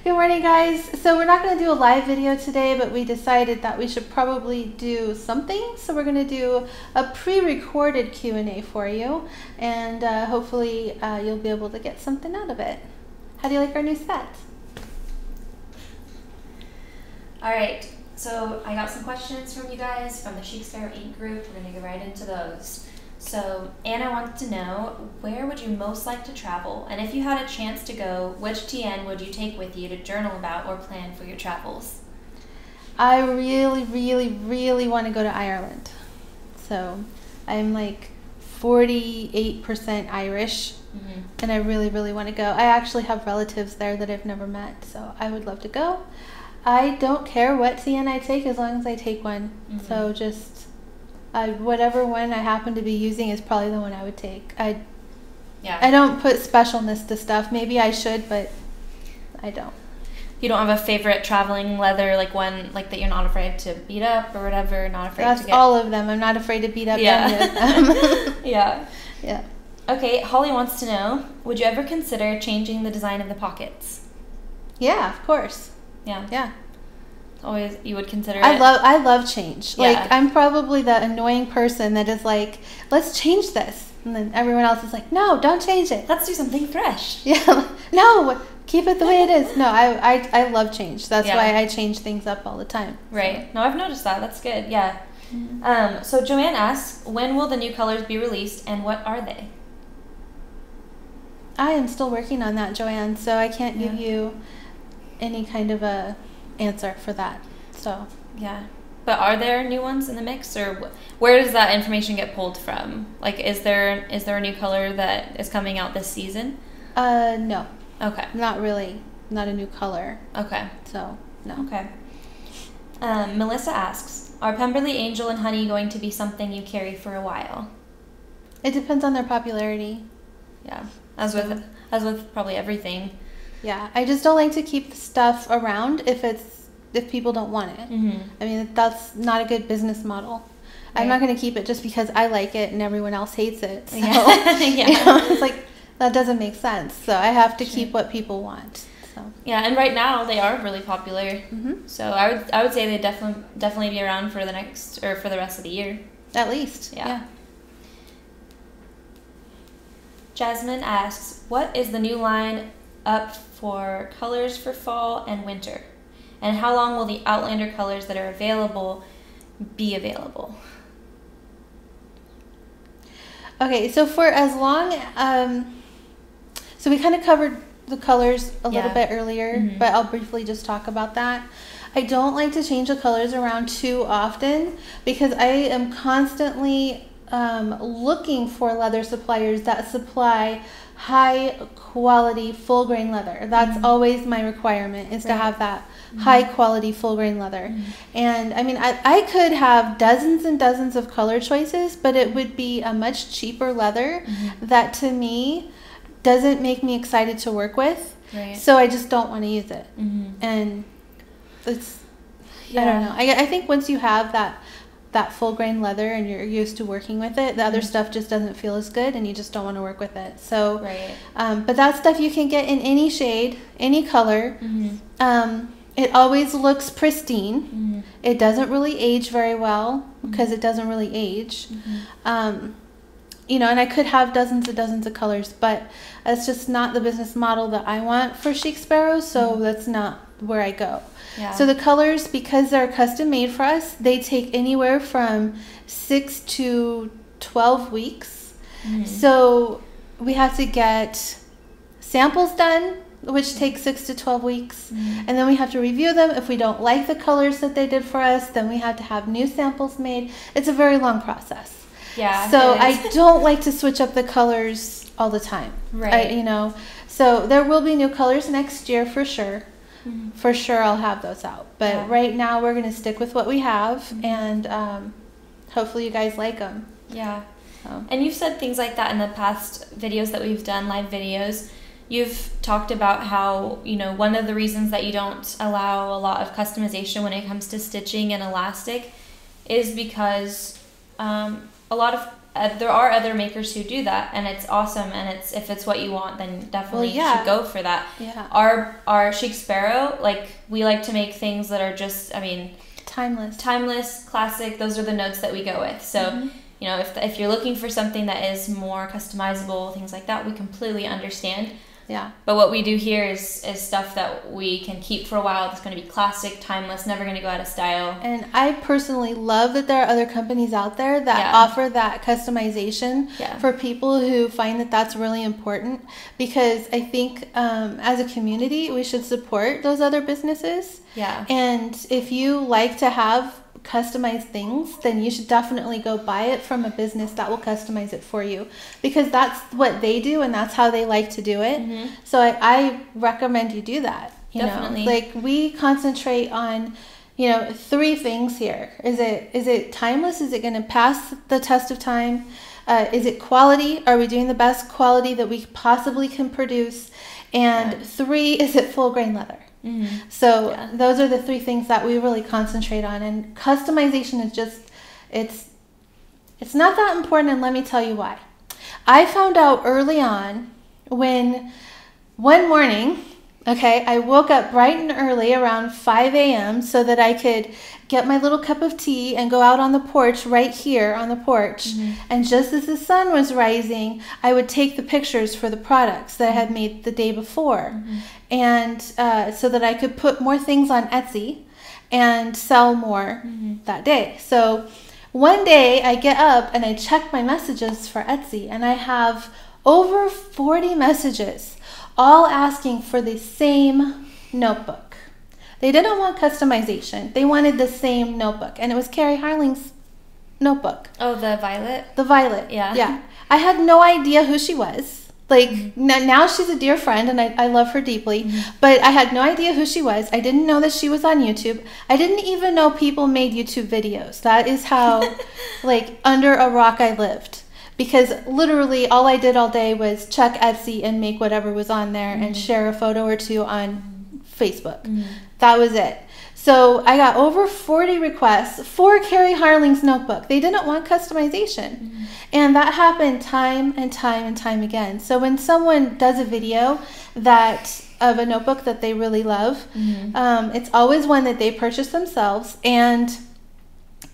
Good morning, guys. So we're not going to do a live video today, but we decided that we should probably do something. So we're going to do a pre-recorded Q&A for you, and hopefully you'll be able to get something out of it. How do you like our new set? All right, so I got some questions from you guys from the Chic, Sparrow group. We're going to get right into those. So Anna wants to know, where would you most like to travel? And if you had a chance to go, which TN would you take with you to journal about or plan for your travels? I really want to go to Ireland. So I'm like 48% Irish, and I really want to go. I actually have relatives there that I've never met, so I would love to go. I don't care what TN I take as long as I take one. So just whatever one I happen to be using is probably the one I would take. I don't put specialness to stuff. Maybe I should, but I don't. You don't have a favorite traveling leather, like one like that you're not afraid to beat up or whatever? Not afraid That's to get... all of them. I'm not afraid to beat up any of them. Yeah. Okay, Holly wants to know, would you ever consider changing the design of the pockets? Yeah, of course. Yeah. Always, you would consider it? I love change. Yeah. Like, I'm probably the annoying person that is like, let's change this. And then everyone else is like, no, don't change it. Let's do something fresh. Yeah. No, keep it the way it is. No, I love change. That's why I change things up all the time. Right. So. No, I've noticed that. That's good. Yeah. So Joanne asks, when will the new colors be released and what are they? I am still working on that, Joanne, so I can't give you any kind of a answer for that. So but are there new ones in the mix, or where does that information get pulled from? Like, is there a new color that is coming out this season? No. Okay. Not really. Not a new color. Okay. So no. Okay. Melissa asks, are Pemberley Angel and Honey going to be something you carry for a while? It depends on their popularity. Yeah. As with probably everything. Yeah, I just don't like to keep the stuff around if people don't want it. I mean, that's not a good business model. Right. I'm not going to keep it just because I like it and everyone else hates it. So, you know, it's like, that doesn't make sense. So I have to keep what people want. So. Yeah, and right now they are really popular. So I would say they definitely be around for the rest of the year. At least. Yeah. Jasmine asks, what is the new line up for colors for fall and winter, and how long will the Outlander colors that are available be available? Okay, so for as long so we kind of covered the colors a little bit earlier, but I'll briefly just talk about that. I don't like to change the colors around too often because I am constantly looking for leather suppliers that supply high quality full grain leather. That's always my requirement, is to have that high quality full grain leather. And I mean, I could have dozens and dozens of color choices, but it would be a much cheaper leather that to me doesn't make me excited to work with. So I just don't want to use it. And it's I don't know. I think once you have that full grain leather and you're used to working with it, the other stuff just doesn't feel as good and you just don't want to work with it. So but that stuff you can get in any shade, any color. It always looks pristine. It doesn't really age very well because it doesn't really age. You know, and I could have dozens and dozens of colors, but that's just not the business model that I want for Chic Sparrow, so that's not where I go. So the colors, because they're custom made for us, they take anywhere from 6 to 12 weeks. So we have to get samples done, which takes 6 to 12 weeks. And then we have to review them. If we don't like the colors that they did for us, then we have to have new samples made. It's a very long process. So I don't like to switch up the colors all the time. You know, so there will be new colors next year for sure. For sure I'll have those out. But right now we're going to stick with what we have, and hopefully you guys like them. And you've said things like that in the past videos that we've done, live videos. You've talked about how, you know, one of the reasons that you don't allow a lot of customization when it comes to stitching and elastic is because a lot of there are other makers who do that, and it's awesome. And if it's what you want, then definitely you should go for that. Yeah. Our Chic Sparrow, like, we like to make things that are just, I mean, timeless, classic. Those are the notes that we go with. So, you know, if you're looking for something that is more customizable, things like that, we completely understand. Yeah. But what we do here is stuff that we can keep for a while. That's going to be classic, timeless, never going to go out of style. And I personally love that there are other companies out there that offer that customization for people who find that that's really important, because I think as a community, we should support those other businesses. Yeah. And if you like to have customized things, then you should definitely go buy it from a business that will customize it for you, because that's what they do and that's how they like to do it. So I recommend you do that. You Definitely. know, like, we concentrate on, you know, 3 things here. Is it timeless? Is it going to pass the test of time? Is it quality? Are we doing the best quality that we possibly can produce? And 3, is it full grain leather? So those are the 3 things that we really concentrate on. And customization is just, it's not that important, and let me tell you why. I found out early on when one morning, I woke up bright and early around 5 a.m. so that I could get my little cup of tea and go out on the porch right here on the porch. And just as the sun was rising, I would take the pictures for the products that I had made the day before. And so that I could put more things on Etsy and sell more that day. So one day I get up and I check my messages for Etsy, and I have over 40 messages, all asking for the same notebook. They didn't want customization. They wanted the same notebook. And it was Carrie Harling's notebook. Oh, the violet? The violet. Yeah. I had no idea who she was. Like, now she's a dear friend, and I love her deeply. But I had no idea who she was. I didn't know that she was on YouTube. I didn't even know people made YouTube videos. That is how, like, under a rock I lived. Because literally all I did all day was check Etsy and make whatever was on there and share a photo or 2 on Facebook. That was it. So I got over 40 requests for Carrie Harling's notebook. They didn't want customization. And that happened time and time and time again. So when someone does a video of a notebook that they really love, it's always one that they purchase themselves, and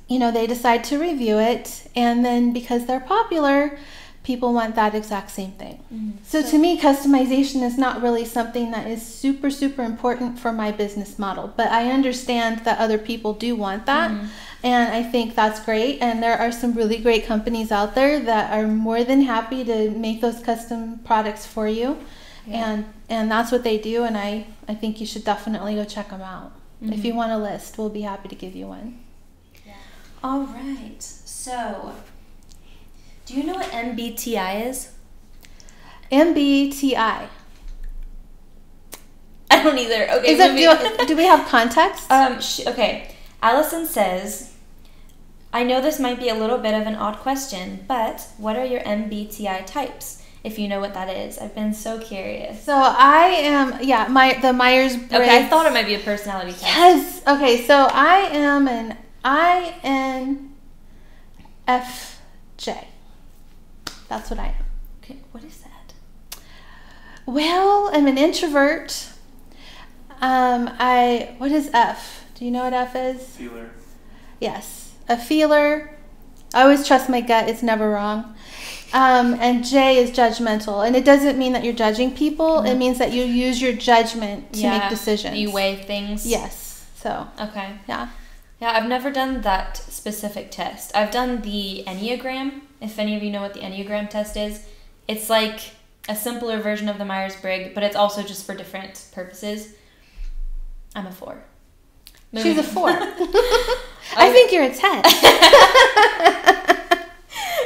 you know, they decide to review it, and then because they're popular, people want that exact same thing. So to me, customization is not really something that is super, super important for my business model, but I understand that other people do want that, and I think that's great. And there are some really great companies out there that are more than happy to make those custom products for you, and that's what they do, and I think you should definitely go check them out. If you want a list, we'll be happy to give you one. All right, so do you know what MBTI is? MBTI. I don't either. Okay. Do we have context? Okay. Allison says, I know this might be a little bit of an odd question, but what are your MBTI types? If you know what that is. I've been so curious. So I am, the Myers-Briggs. Okay, I thought it might be a personality test. Yes. Okay, so I am an INFJ. That's what I am. Okay, what is that? Well, I'm an introvert. What is F? Do you know what F is? Feeler. Yes, a feeler. I always trust my gut. It's never wrong. And J is judgmental. And it doesn't mean that you're judging people. It means that you use your judgment to make decisions. You weigh things. Yes. So. Okay. Yeah. Yeah, I've never done that specific test. I've done the Enneagram. If any of you know what the Enneagram test is, it's like a simpler version of the Myers-Briggs, but it's also just for different purposes. I'm a 4. She's a 4. I think you're a 10.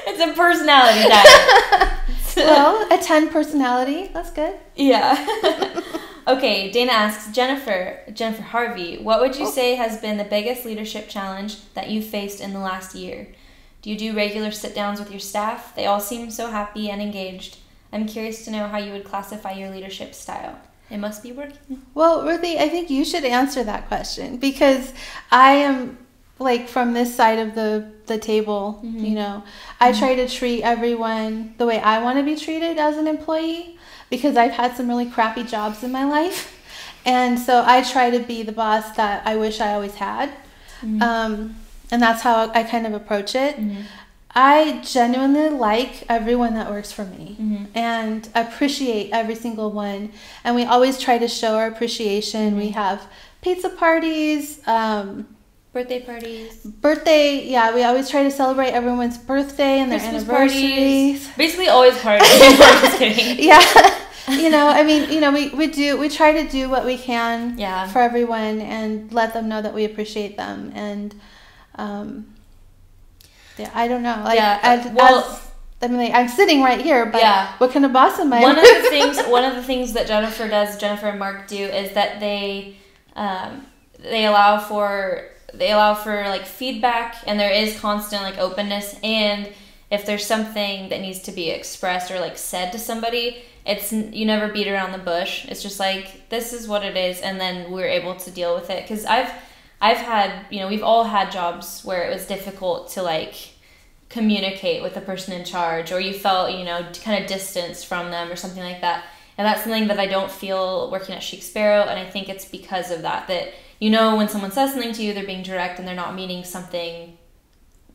It's a personality test. Well, a 10 personality. That's good. Yeah. Okay, Dana asks, Jennifer Harvey, what would you say has been the biggest leadership challenge that you've faced in the last year? Do you do regular sit-downs with your staff? They all seem so happy and engaged. I'm curious to know how you would classify your leadership style. It must be working. Well, Ruthie, I think you should answer that question, because I am like from this side of the table, you know, I try to treat everyone the way I want to be treated as an employee, because I've had some really crappy jobs in my life. And so I try to be the boss that I wish I always had. And that's how I kind of approach it. I genuinely like everyone that works for me and appreciate every single one. And we always try to show our appreciation. We have pizza parties, birthday parties. Yeah, we always try to celebrate everyone's birthday and their anniversaries. Parties. Basically always parties. I'm just kidding. Yeah. You know, I mean, you know, we try to do what we can for everyone and let them know that we appreciate them. And yeah, I don't know. Like, I mean, like, I'm sitting right here, but what kind of boss am I? One of the things that Jennifer and Mark do, is that they allow for like feedback, and there is constant like openness. And if there's something that needs to be expressed or like said to somebody, you never beat around the bush. It's just like, this is what it is, and then we're able to deal with it. Because I've had, you know, we've all had jobs where it was difficult to like communicate with the person in charge, or you felt, you know, kind of distanced from them or something like that. And that's something that I don't feel working at Chic Sparrow, and I think it's because of that you know, when someone says something to you, they're being direct and they're not meaning something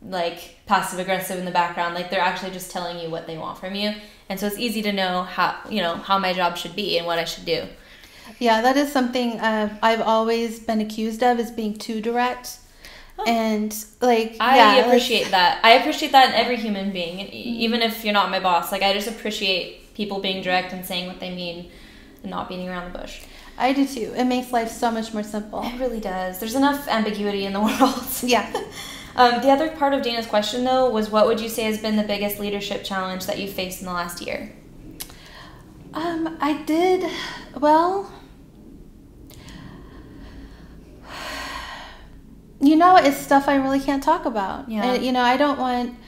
like passive aggressive in the background. Like, they're actually just telling you what they want from you. And so it's easy to know how my job should be and what I should do. Yeah, that is something I've always been accused of, is being too direct. And like, I appreciate that. I appreciate that in every human being, even if you're not my boss. Like, I just appreciate people being direct and saying what they mean and not beating around the bush. I do too. It makes life so much more simple. It really does. There's enough ambiguity in the world. Yeah. The other part of Dana's question, though, was, what would you say has been the biggest leadership challenge that you've faced in the last year? You know, it's stuff I really can't talk about. Yeah. You know, I don't want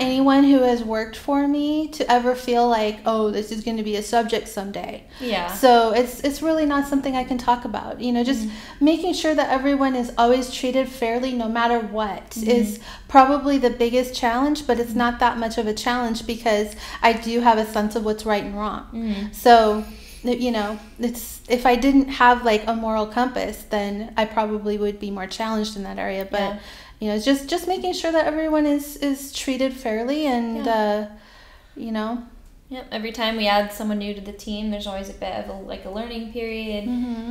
anyone who has worked for me to ever feel like, oh, this is going to be a subject someday. Yeah. So it's really not something I can talk about. You know, just making sure that everyone is always treated fairly no matter what is probably the biggest challenge, but it's not that much of a challenge because I do have a sense of what's right and wrong. So, you know, if I didn't have like a moral compass, then I probably would be more challenged in that area. But you know, just making sure that everyone is treated fairly, and you know. Yep. Every time we add someone new to the team, there's always a bit of a learning period,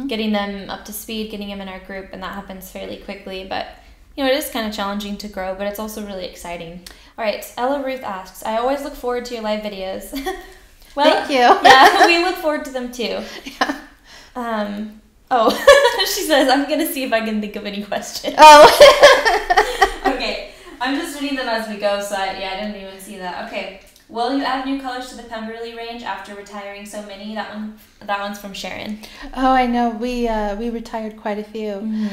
getting them up to speed, getting them in our group, and that happens fairly quickly. But you know, it is kind of challenging to grow, but it's also really exciting. All right, Ella Ruth asks, I always look forward to your live videos. Well, thank you. Yeah, we look forward to them too. Yeah. She says, I'm going to see if I can think of any questions. Okay. I'm just reading them as we go, so I didn't even see that. Okay. Will you add new colors to the Pemberley range after retiring so many? That one's from Sharon. Oh, I know. We retired quite a few.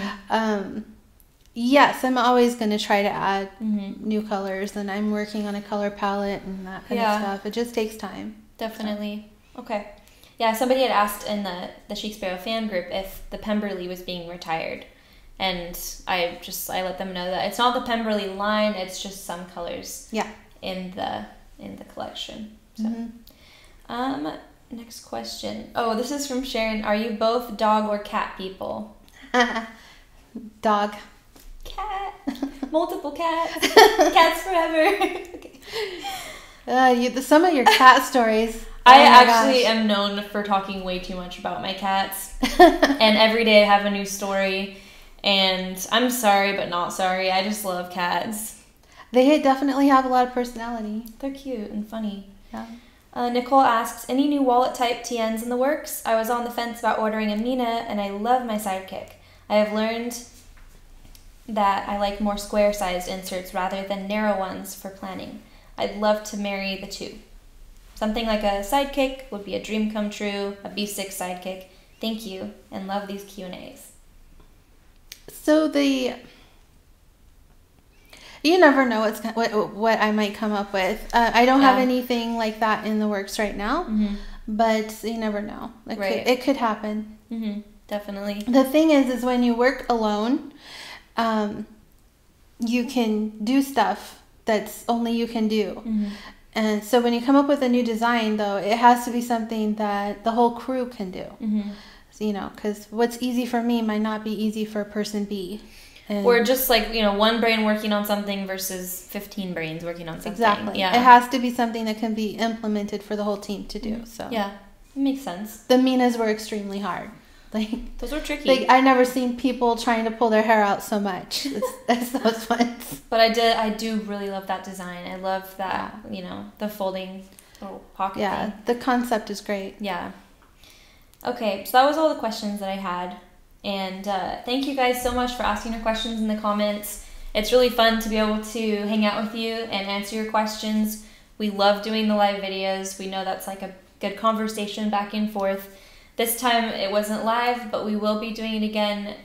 Yes, I'm always going to try to add new colors, and I'm working on a color palette and that kind of stuff. It just takes time. Definitely. So. Okay. Yeah, somebody had asked in the Chic Sparrow fan group if the Pemberley was being retired. And I let them know that it's not the Pemberley line, it's just some colors in the collection. So next question. Oh, this is from Sharon. Are you both dog or cat people? Dog. Cat. Multiple cats. Cats forever. Okay. Some of your cat stories. I actually am known for talking way too much about my cats. And every day I have a new story. And I'm sorry, but not sorry. I just love cats. They definitely have a lot of personality. They're cute and funny. Yeah. Nicole asks, any new wallet type TNs in the works? I was on the fence about ordering a Mina, and I love my sidekick. I have learned that I like more square-sized inserts rather than narrow ones for planning. I'd love to marry the two. Something like a sidekick would be a dream come true, a B6 sidekick. Thank you, and love these Q&As. So you never know what I might come up with. I don't have anything like that in the works right now, but you never know. It could happen. Definitely. The thing is when you work alone, you can do stuff that's only you can do. And so when you come up with a new design, though, it has to be something that the whole crew can do. So, you know, because what's easy for me might not be easy for person B. Or just like, you know, one brain working on something versus 15 brains working on something. Exactly. Yeah. It has to be something that can be implemented for the whole team to do. So yeah, it makes sense. The Minas were extremely hard. Like, those were tricky. Like, I never seen people trying to pull their hair out so much as those ones. But I do really love that design. I love that, you know, the folding little pocket thing. Yeah, the concept is great. Yeah. Okay, so that was all the questions that I had. And thank you guys so much for asking your questions in the comments. It's really fun to be able to hang out with you and answer your questions. We love doing the live videos. We know that's like a good conversation back and forth. This time it wasn't live, but we will be doing it again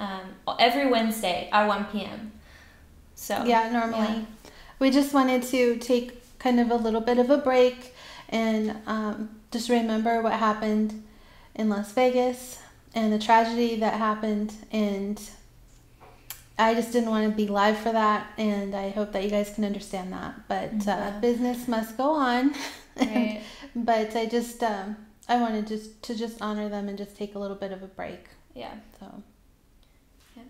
every Wednesday at 1 p.m. So yeah, normally. We just wanted to take kind of a little bit of a break and just remember what happened in Las Vegas and the tragedy that happened, and I just didn't want to be live for that, and I hope that you guys can understand that. But business must go on. Right. But I just I wanted to just honor them and just take a little bit of a break. Yeah. So yeah.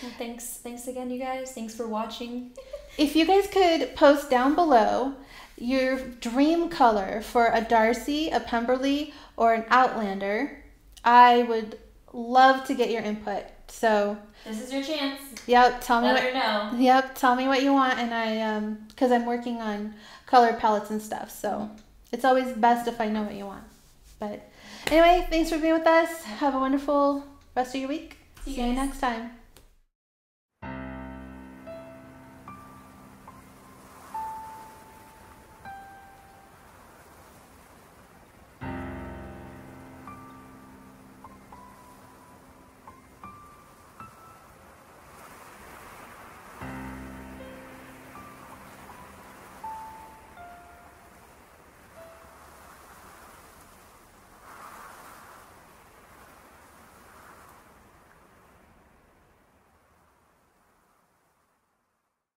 Well, thanks again, you guys. Thanks for watching. If you guys could post down below your dream color for a Darcy, a Pemberley, or an Outlander, I would love to get your input. So this is your chance. Yep, tell me. Let her know. Yep, tell me what you want, and I because I'm working on color palettes and stuff. So it's always best if I know what you want. But anyway, thanks for being with us. Have a wonderful rest of your week. See you next time.